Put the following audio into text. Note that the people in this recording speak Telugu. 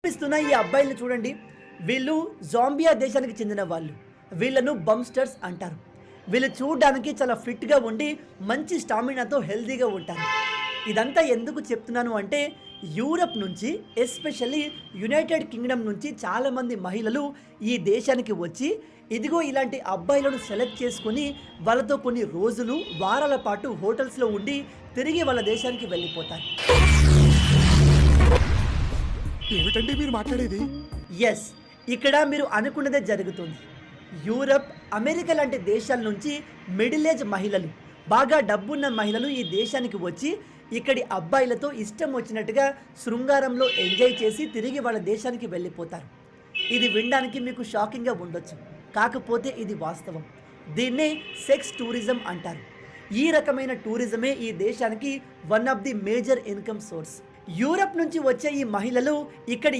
కనిపిస్తున్న ఈ అబ్బాయిల్ని చూడండి. వీళ్ళు జాంబియా దేశానికి చెందిన వాళ్ళు. వీళ్ళను బంస్టర్స్ అంటారు. వీళ్ళు చూడడానికి చాలా ఫిట్‌గా ఉండి మంచి స్టామినాతో హెల్తీగా ఉంటారు. ఇదంతా ఎందుకు చెప్తున్నాను అంటే యూరప్ నుంచి ఎస్పెషల్లీ యునైటెడ్ కింగ్డమ్ నుంచి చాలామంది మహిళలు ఈ దేశానికి వచ్చి ఇదిగో ఇలాంటి అబ్బాయిలను సెలెక్ట్ చేసుకొని వాళ్ళతో కొన్ని రోజులు, వారాల పాటు హోటల్స్‌లో ఉండి తిరిగి వాళ్ళ దేశానికి వెళ్ళిపోతారు. ఏమిటండి మీరు మాట్లాడేది? యెస్. ఇక్కడ మీరు అనుకున్నదే జరుగుతుంది. యూరప్, అమెరికా లాంటి దేశాల నుంచి మిడిల్ ఏజ్ మహిళలు, బాగా డబ్బున్న మహిళలు ఈ దేశానికి వచ్చి ఇక్కడి అబ్బాయిలతో ఇష్టం వచ్చినట్టుగా శృంగారంలో ఎంజాయ్ చేసి తిరిగి వాళ్ళ దేశానికి వెళ్ళిపోతారు. ఇది వినడానికి మీకు షాకింగ్‌గా ఉండొచ్చు. కాకపోతే ఇది వాస్తవం. దీన్నే సెక్స్ టూరిజం అంటారు. ఈ రకమైన టూరిజమే ఈ దేశానికి one of the major income source. Europe నుంచి వచ్చే ఈ మహిళలు ఇక్కడి